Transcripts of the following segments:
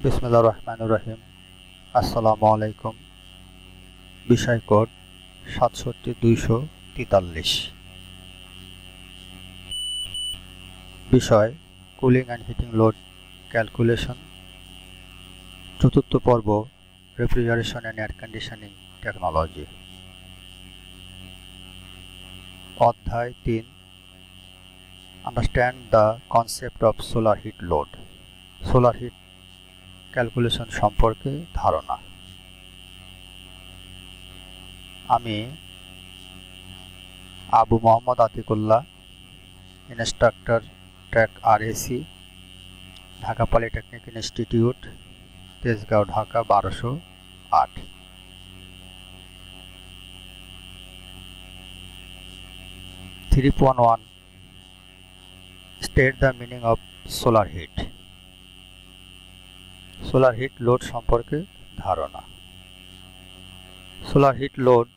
বিসমিল্লাহির রহমানির রহিম। আসসালামু আলাইকুম। বিষয় কোড ৬৭-২৪৩। বিষয় cooling and heating load calculation. চতুর্থ পর্ব refrigeration and air conditioning technology. অধ্যায় ৩, understand the concept of solar heat load. Solar heat calculation সম্পর্কে ধারণা। আমি Abu Mohammad Atikullah, instructor track RAC, Dhaka polytechnic institute, Tejgaon, Dhaka ১২০৮। Three point one, state the meaning of solar heat. Solar heat load সম্পর্কে ধারণা। Solar heat load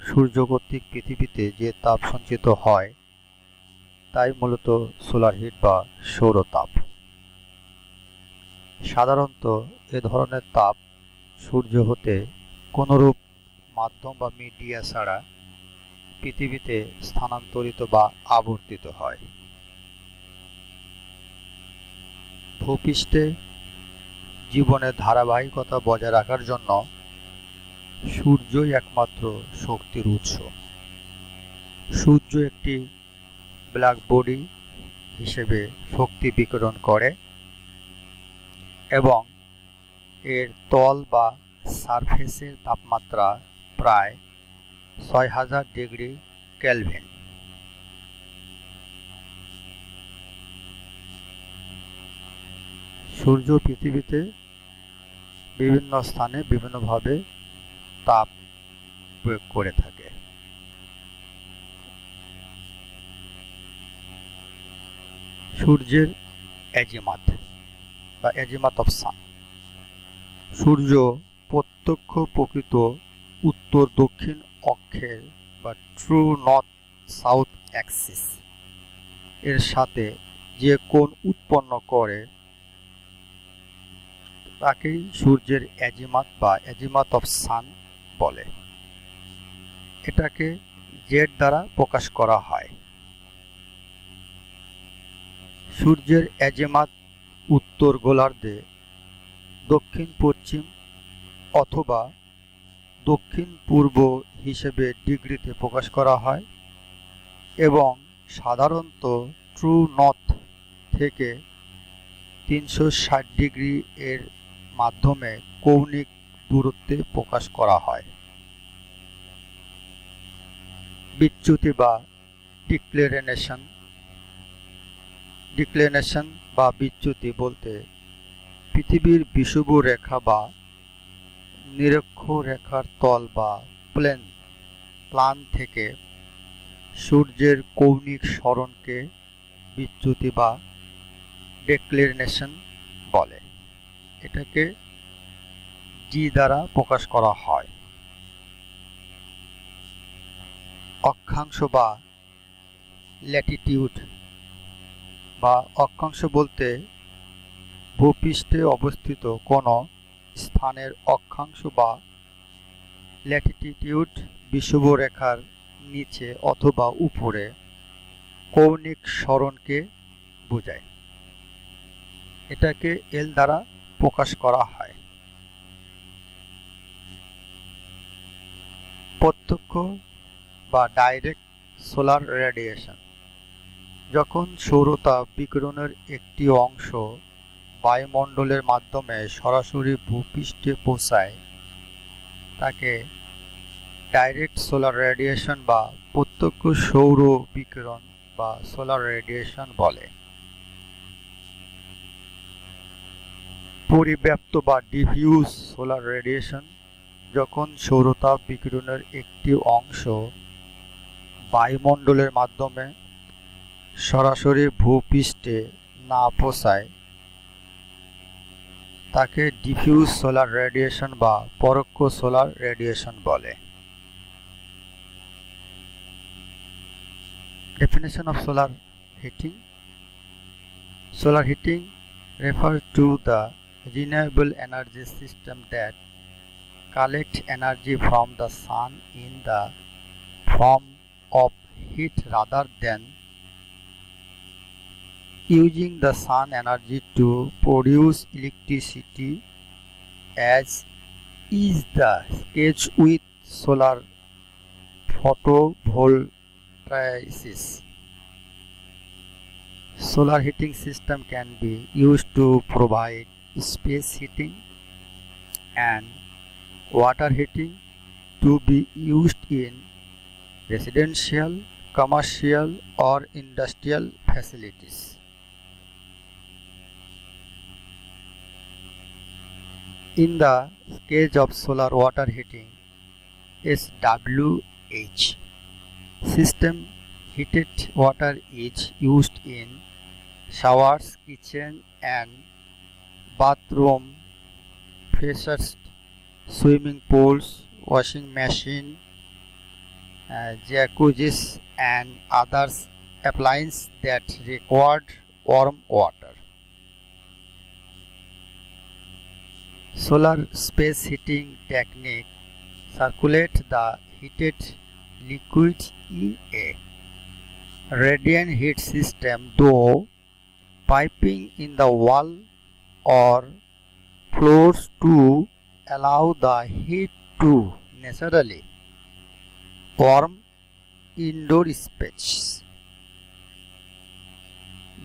সূর্য কর্তৃক পৃথিবীতে যে তাপ সঞ্চিত হয় তাই মূলত সোলার হিট বা সৌরতাপ। সাধারণত এ ধরনের তাপ সূর্য হতে কোনরূপ মাধ্যম বা মিডিয়া ছাড়া পৃথিবীতে স্থানান্তরিত বা আবর্তিত হয়। ভূপৃষ্ঠে জীবনের ধারাবাহিকতা বজায় রাখার জন্য সূর্যই একমাত্র শক্তির উৎস। সূর্য একটি ব্ল্যাক বডি হিসেবে শক্তি বিকিরণ করে এবং এর তল বা সারফেসের তাপমাত্রা প্রায় ৬০০০ ডিগ্রি কেলভিন। সূর্য পৃথিবীতে বিভিন্ন স্থানে বিভিন্নভাবে তাপ প্রয়োগ করে থাকে। সূর্যের অ্যাজিমাত বা অ্যাজিমাত অফ সান। সূর্য প্রত্যক্ষ প্রকৃত উত্তর দক্ষিণ অক্ষের বা ট্রু নর্থ সাউথ অ্যাক্সিস এর সাথে যে কোণ উৎপন্ন করে তাকেই সূর্যের অ্যাজিমাত বা অ্যাজিমাত অফ সান বলে। এটাকে জেড দ্বারা প্রকাশ করা হয়। সূর্যের অ্যাজিমাত উত্তর গোলার্ধে দক্ষিণ পশ্চিম অথবা দক্ষিণ পূর্ব হিসেবে ডিগ্রিতে প্রকাশ করা হয় এবং সাধারণত ট্রু নর্থ থেকে ৩৬০ ডিগ্রি এর মাধ্যমে কৌণিক দূরত্বে প্রকাশ করা হয়। বিচ্যুতি বা ডিক্লিনেশন বা বিচ্যুতি বলতে পৃথিবীর বিষুব রেখা বা নিরক্ষরেখার তল বা প্লান থেকে সূর্যের কৌণিক সরণকে বিচ্যুতি বা ডিক্লিনেশন বলে। এটাকে জি দ্বারা প্রকাশ করা হয়। অক্ষাংশ বা ল্যাটিটিউড বা অক্ষাংশ বলতে ভূপৃষ্ঠে অবস্থিত কোনো স্থানের অক্ষাংশ বা ল্যাটিটিউড বিষুবরেখার নিচে অথবা উপরে কৌণিক সরণকে বোঝায়। এটাকে এল দ্বারা প্রকাশ করা হয়। প্রত্যক্ষ বা ডাইরেক্ট সোলার রেডিয়েশন। যখন সৌরতাপ বিকিরণের একটি অংশ বায়ুমণ্ডলের মাধ্যমে সরাসরি ভূপৃষ্ঠে পৌঁছায় তাকে ডাইরেক্ট সোলার রেডিয়েশন বা প্রত্যক্ষ সৌর বিকিরণ বা সোলার রেডিয়েশন বলে। পরিব্যাপ্ত বা ডিফিউজ সোলার রেডিয়েশন। যখন সৌরতাপ বিকিরণের একটি অংশ বায়ুমণ্ডলের মাধ্যমে সরাসরি ভূপৃষ্ঠে না পৌঁছায় তাকে ডিফিউজ সোলার রেডিয়েশন বা পরোক্ষ সোলার রেডিয়েশন বলে। Definition of solar heating. Solar heating refers to the renewable energy system that collect energy from the sun in the form of heat rather than using the sun energy to produce electricity, as is the case with solar photovoltaics. Solar heating system can be used to provide space heating and water heating to be used in residential, commercial or industrial facilities. In the case of solar water heating, SWH system, heated water is used in showers, kitchen and bathroom faucets, swimming pools, washing machine, jacuzzis and other appliances that require warm water. Solar space heating technique circulate the heated liquid in a radiant heat system through piping in the wall or floors to allow the heat to naturally warm indoor spaces.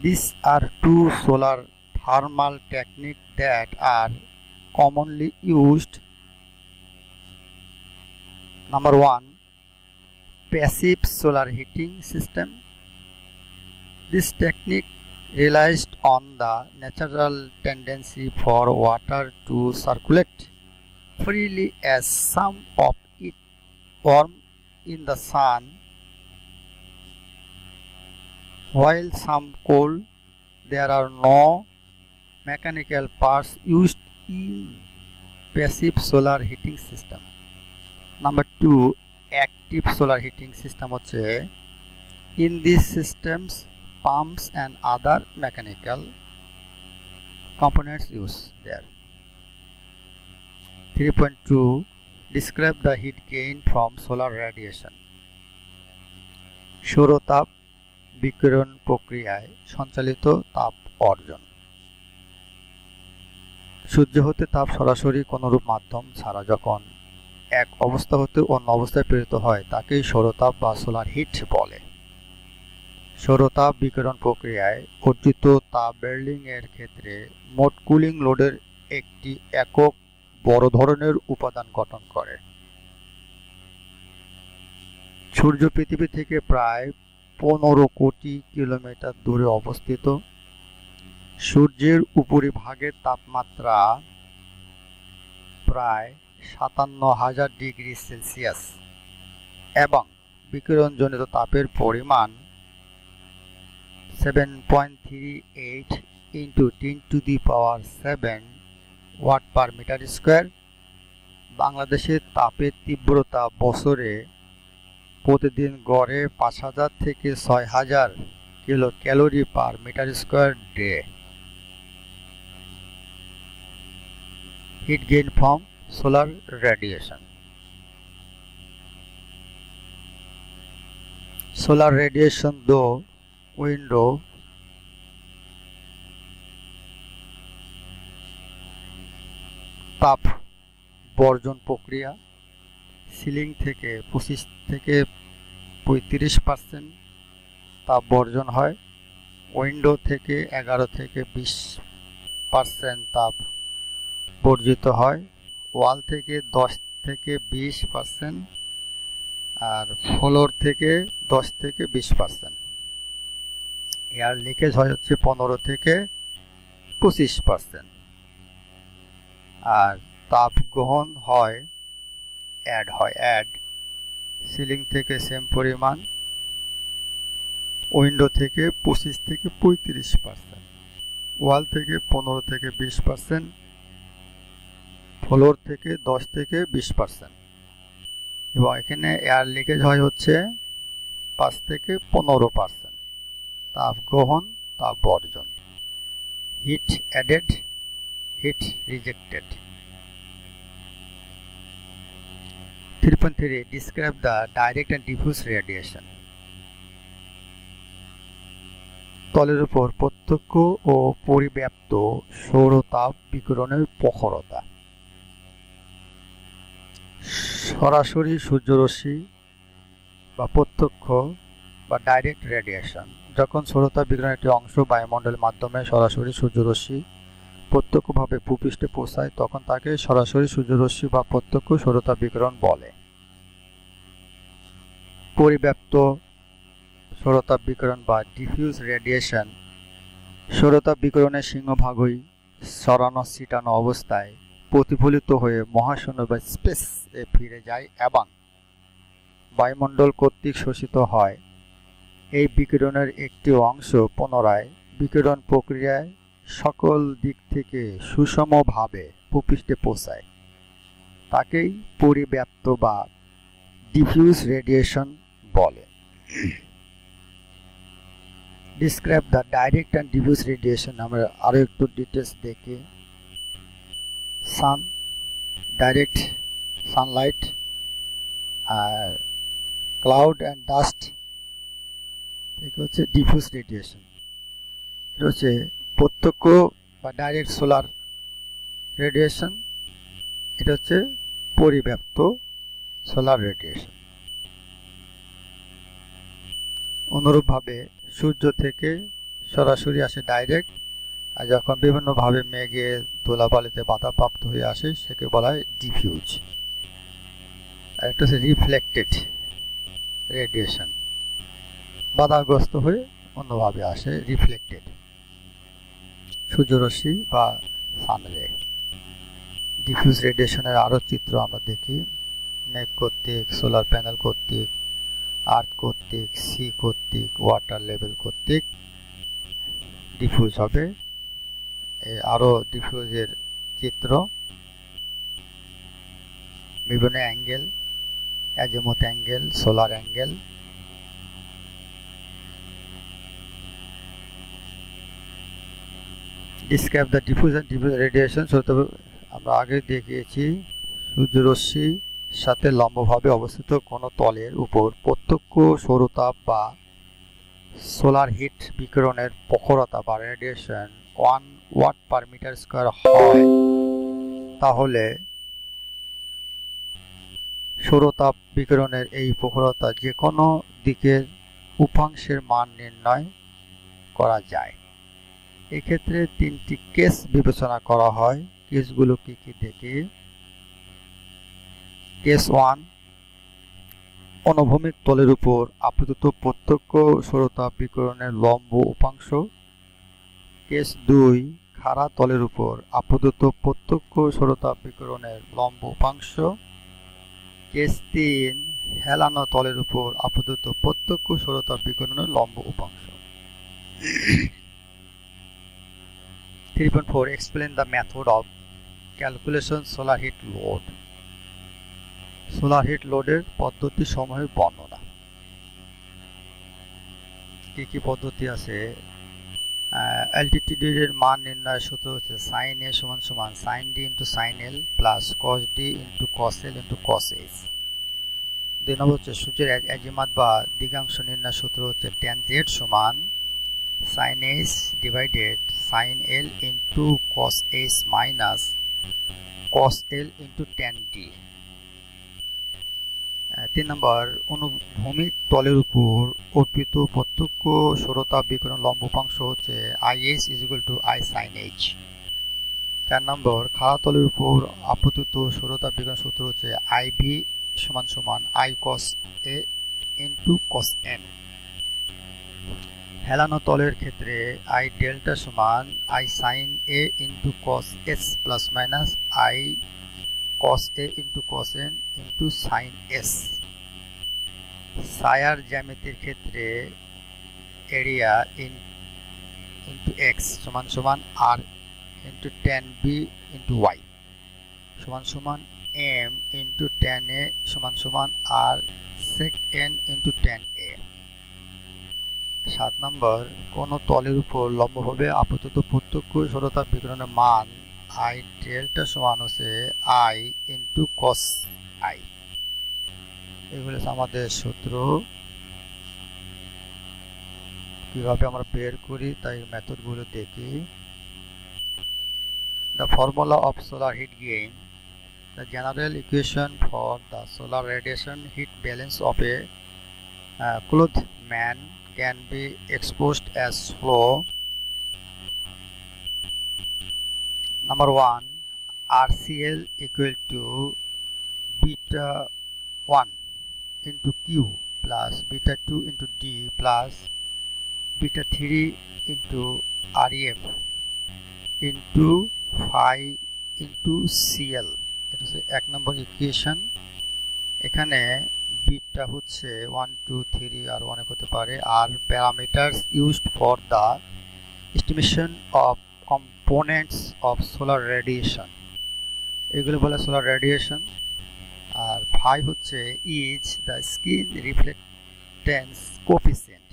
These are two solar thermal techniques that are commonly used. Number 1, passive solar heating system. This technique relies on the natural tendency for water to circulate freely, as some of it warm in the sun while some cold. There are no mechanical parts used in passive solar heating system. Number 2, active solar heating system হচ্ছে in these systems pumps and other mechanical components used there. 3.2, describe the heat gain from solar radiation. সৌরতাপ বিকিরণ প্রক্রিয়ায় সঞ্চালিত তাপ অর্জন। সূর্য হতে তাপ সরাসরি কোনরূপ মাধ্যম ছাড়া যখন এক অবস্থা হতে অন্য অবস্থায় প্রেরিত হয় তাকেই সৌরতাপ বা সোলার হিট বলে। সৌরতাপ বিকিরণ প্রক্রিয়ায় অর্জিত তাপ বার্লিং এর ক্ষেত্রে মোট কুলিং লোডের একটি একক বড় ধরনের উপাদান গঠন করে। সূর্য পৃথিবী থেকে প্রায় 15 কোটি কিলোমিটার দূরে অবস্থিত। সূর্যের উপরিভাগের তাপমাত্রা প্রায় 57,000 ডিগ্রি সেলসিয়াস এবং বিকিরণজনিত তাপের পরিমাণ 7.38 × 10⁷ ওয়াট পার মিটার স্কয়ার। বাংলাদেশের তাপের তীব্রতা বছরে প্রতিদিন গড়ে 5000 থেকে 6000 kilo calorie per metre square day. Heat gain from solar radiation. Solar radiation through window তাপ বর্জন প্রক্রিয়া। সিলিং থেকে 25 থেকে 35% তাপ বর্জন হয়। উইন্ডো থেকে 11 থেকে 20% তাপ বর্জিত হয়। ওয়াল থেকে 10 থেকে 20% আর ফ্লোর থেকে 10 থেকে 20%। এয়ার লিকেজ হয় হচ্ছে 15 থেকে 25%। আর তাপ গ্রহণ হয় অ্যাড সিলিং থেকে সেম পরিমাণ, উইন্ডো থেকে 25 থেকে 35%, ওয়াল থেকে 15 থেকে 20%, ফ্লোর থেকে 10 থেকে 20%। এবং এখানে এয়ার লিকেজ হয় হচ্ছে 5 থেকে 15%। তাপ গ্রহণ, তাপ বর্জন। Heat added heat rejected. 3.3 Describe the direct and diffuse radiation. তলের উপর প্রত্যক্ষ ও পরিব্যাপ্ত সৌরতাপ বিকিরণের প্রখরতা। সরাসরি সূর্যরশ্মি বা প্রত্যক্ষ বা ডাইরেক্ট রেডিয়েশন। যখন সৌরতাপ বিকিরণের একটি অংশ বায়ুমণ্ডলের মাধ্যমে সরাসরি সূর্যরশ্মি প্রত্যক্ষভাবে ভূপৃষ্ঠে পৌঁছায় তখন তাকে সরাসরি সূর্যরশ্মি বা প্রত্যক্ষ সৌরতাপ বিকিরণ বলে। পরিব্যাপ্ত সৌরতাপ বিকিরণ বা ডিফিউজ রেডিয়েশন। সৌরতাপ বিকিরণের সিংহভাগই ছড়ানো ছিটানো অবস্থায় প্রতিফলিত হয়ে মহাশূন্য বা স্পেসে ফিরে যায় এবং বায়ুমণ্ডল কর্তৃক শোষিত হয়। এই বিকিরণের একটি অংশ পুনরায় বিকিরণ প্রক্রিয়ায় সকল দিক থেকে সুষমভাবে ভূপৃষ্ঠে পৌঁছায়। তাকেই পরিব্যাপ্ত বা ডিফিউজ রেডিয়েশন বলে। Describe the direct and diffuse radiation. আমরা আরও একটু ডিটেলস দেখি। সান, ডাইরেক্ট সানলাইট, আর ক্লাউড অ্যান্ড ডাস্ট, এটা হচ্ছে ডিফিউজ রেডিয়েশন। এটা হচ্ছে প্রত্যক্ষ বা ডাইরেক্ট সোলার রেডিয়েশন, এটা হচ্ছে পরিব্যাপ্ত সোলার রেডিয়েশন। অনুরূপভাবে সূর্য থেকে সরাসরি আসে ডাইরেক্ট, আর যখন বিভিন্নভাবে মেঘে ধুলাবালিতে বাধাপ্রাপ্ত হয়ে আসে সেকে বলা হয় ডিফিউজ। আর একটা হচ্ছে রিফ্লেক্টেড রেডিয়েশন, বাধাগ্রস্ত হয়ে অন্যভাবে আসে রিফ্লেক্টেড সূর্যরশ্মি বা সানরে। ডিফিউজ রেডিয়েশনের আরও চিত্র আমরা দেখি। মেঘ কর্তৃক, সোলার প্যানেল কর্তৃক, আর্থ কর্তৃক, সি কর্তৃক, ওয়াটার লেভেল কর্তৃক ডিফিউজ হবে। আরও ডিফিউজের চিত্র, বিভিন্ন angle, azimuth angle, solar angle. Describe the diffuse and diffuse radiation. আমরা আগে দেখিয়েছি সূর্যরশ্মির সাথে লম্বভাবে অবস্থিত কোনো তলের উপর প্রত্যক্ষ সৌরতাপ বা সোলার হিট বিকিরণের প্রখরতা বা radiation 1 watt per metre square হয়, তাহলে সৌরতাপ বিকিরণের এই প্রখরতা যে কোনো দিকের উপাংশের মান নির্ণয় করা যায়। এক্ষেত্রে তিনটি কেস বিবেচনা করা হয়। কেসগুলো কি কি দেখি। কেস 1, অনুভূমিক তলের উপর আপতিত প্রত্যক্ষ সৌরতাপ বিকিরণের লম্ব উপাংশ। কেস 2, খাড়া তলের উপর আপতিত প্রত্যক্ষ সৌরতাপ বিকিরণের লম্ব উপাংশ। কেস 3, হেলানো তলের উপর আপতিত প্রত্যক্ষ সৌরতাপ বিকিরণের লম্ব উপাংশ। 3.4 Explain the method of calculation solar heat load. Solar heat লোডের পদ্ধতি সমূহের বর্ণনা। কি কি পদ্ধতি আছে? অ্যালটিটিউডের মান নির্ণয়ের সূত্র হচ্ছে সাইন এ সমান সমান sine D into sine L plus cos D into cos L into cos H. 2 number হচ্ছে সূর্যের অ্যাজিমাত বা দিগাংশ নির্ণয়ের সূত্র হচ্ছে ট্যান জেড সমান sine H divided sine L into cos H minus cos L into tan D. 3 number, অনুভূমিক তলের উপর অর্পিত প্রত্যক্ষ সৌরতাপ বিকিরণ লম্ব উপাংশ হচ্ছে is is equal to i sine h. 4 নম্বর, খাড়া তলের উপর আপতিত সৌরতাপ বিকিরণ সূত্র হচ্ছে আইভি সমান সমান I cos A into cos N. হেলানো তলের ক্ষেত্রে আই ডেল্টা সমান I sine A into cos S plus minus I cos A into cos n into sin S। সায়ার জ্যামিতির ক্ষেত্রে এরিয়া ইন্টু x সমান সমান r into tan b into y সমান সমান m ইন্টু tan a সমান সমান r sec n into tan a। 7 নম্বর, কোন তলের উপর লম্বভাবে আপতিত প্রত্যক্ষ সৌরতাপ বিকিরণের মান আই ডেল্টা সমান হচ্ছে আই ইন্টু কস আই। এগুলো হচ্ছে আমাদের সূত্র। কিভাবে আমরা বের করি তাই মেথডগুলো দেখি। The formula of solar hit gain, the general equation for the solar radiation heat balance of a clothed man can be exposed as follow. Number 1, RCL equal to beta 1 into Q plus beta 2 into D plus beta 3 into REF into phi into CL। এটা হচ্ছে 1 নম্বর equation. এখানে beta হচ্ছে 1 2 3 আর অনেক হতে পারে। আর parameters used for the estimation of components of solar radiation, এগুলো বলে সোলার রেডিয়েশন। আর ফাই হচ্ছে is the skin reflectance coefficient,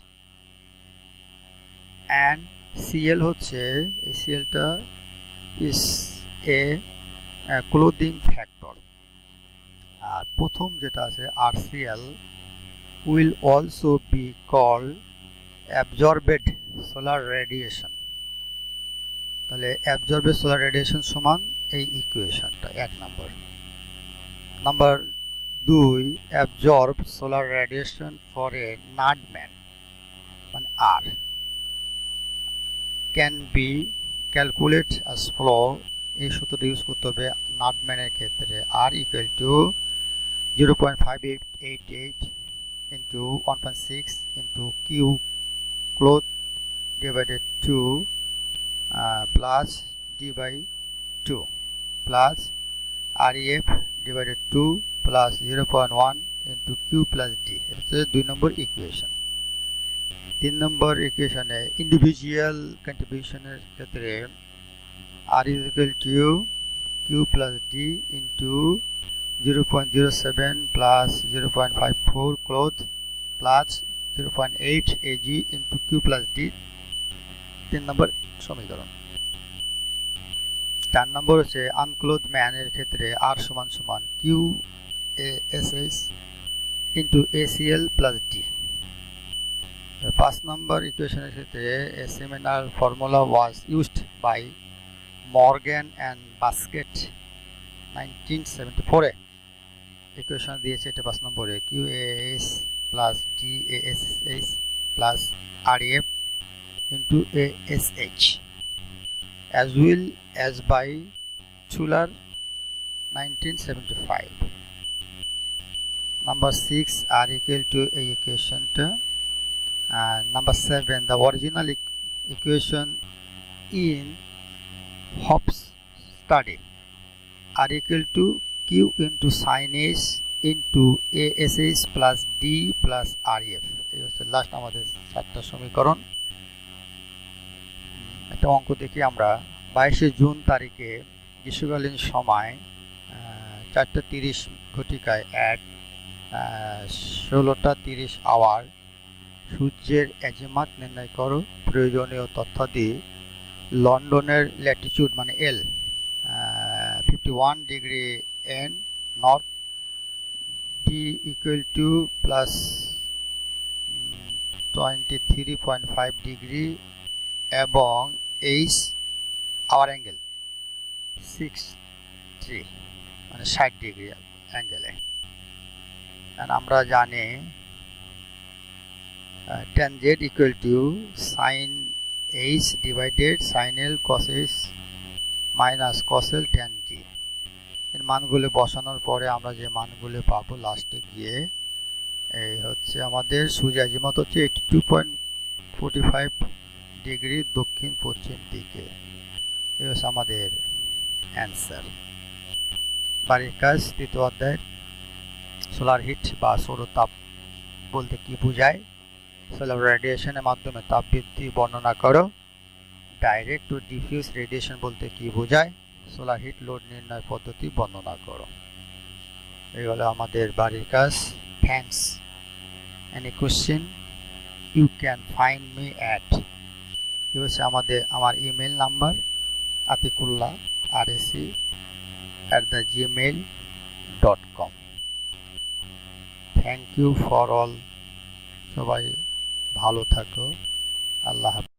and CL হচ্ছে এই সিএলটা ইজ এ ক্লোদিং ফ্যাক্টর। আর প্রথম যেটা আছে RCL will also be called absorbed solar radiation. তাহলে অ্যাবজর্বেড সোলার রেডিয়েশন সমান এই ইকুয়েশনটা 1 নম্বর। Number 2, absorb solar radiation for a নাটম্যান মানে আর can be calculate as follow. এই সূত্রটা ইউজ করতে হবে নাটম্যানের ক্ষেত্রে। আর equal to 0.588 into 1.6 into Q cloth divided 2 plus D by 2 plus REF divided 2 plus 0.1 into Q plus D। এটা হচ্ছে 2 নম্বর ইকুয়েশন। 3 নম্বর ইকুয়েশনে ইন্ডিভিজুয়াল কন্ট্রিবিউশনের ক্ষেত্রে R is equal to Q plus D into 0.07 plus 0.54 cloth plus 0.8 AG into Q plus D। 3 নম্বর সমীকরণ। 4 নম্বর হচ্ছে আনক্লোথ ম্যানের ক্ষেত্রে R সমান সমান QASH into ACL plus D। 5 নম্বর ইকুয়েশনের ক্ষেত্রে a similar formula was used by Morgan and Basket 1974 A. Equation দিয়েছে এটা 5 নম্বরে QAS plus DASH plus REF into ASH as well as by Schuler 1975। Number 6 are equal to a equation to number 7, the original equation in Hop's study are equal to Q into sin H into ASH plus D plus REF। এই হচ্ছে last আমাদের 7টা সমীকরণ। একটা অঙ্ক দেখি আমরা। 22 June তারিখে গ্রীষ্মকালীন সময় 4:30 ঘটিকায় at 16:30 আওয়ার সূর্যের অ্যাজিমাত নির্ণয় করো। প্রয়োজনীয় তথ্যাদি লন্ডনের ল্যাটিটিউড মানে এল 51 degree N north, D equal to plus 23.5 degree এবং এইচ আওয়ার অ্যাঙ্গেল 63 মানে 60 ডিগ্রি অ্যাঙ্গেলে। আমরা জানি tan z equal to sin h divided sin l cos h minus cos l tan g। এর মানগুলো বসানোর পরে আমরা যে মানগুলো পাবো লাস্টে গিয়ে এই হচ্ছে আমাদের সূর্য আজিমুথ হচ্ছে 82.45 ডিগ্রি দক্ষিণ পশ্চিম দিকে। এই হচ্ছে আমাদের অ্যান্সার। বাড়ির কাজ 3য় অধ্যায় সোলার হিট বা সৌরতাপ বলতে কি বোঝায়, সোলার রেডিয়েশনের মাধ্যমে তাপবৃদ্ধি বর্ণনা করো, ডাইরেক্ট ও ডিফিউজ রেডিয়েশন বলতে কি বোঝায়, সোলার হিট লোড নির্ণয় পদ্ধতি বর্ণনা করো। এই হলো আমাদের বাড়ির কাজ। Thanks. Any question you can find me at, এই হচ্ছে আমার email number atikullah rec@gmail.com। Thank you for all. সবাই ভালো থাকো। আল্লাহ হাফেজ।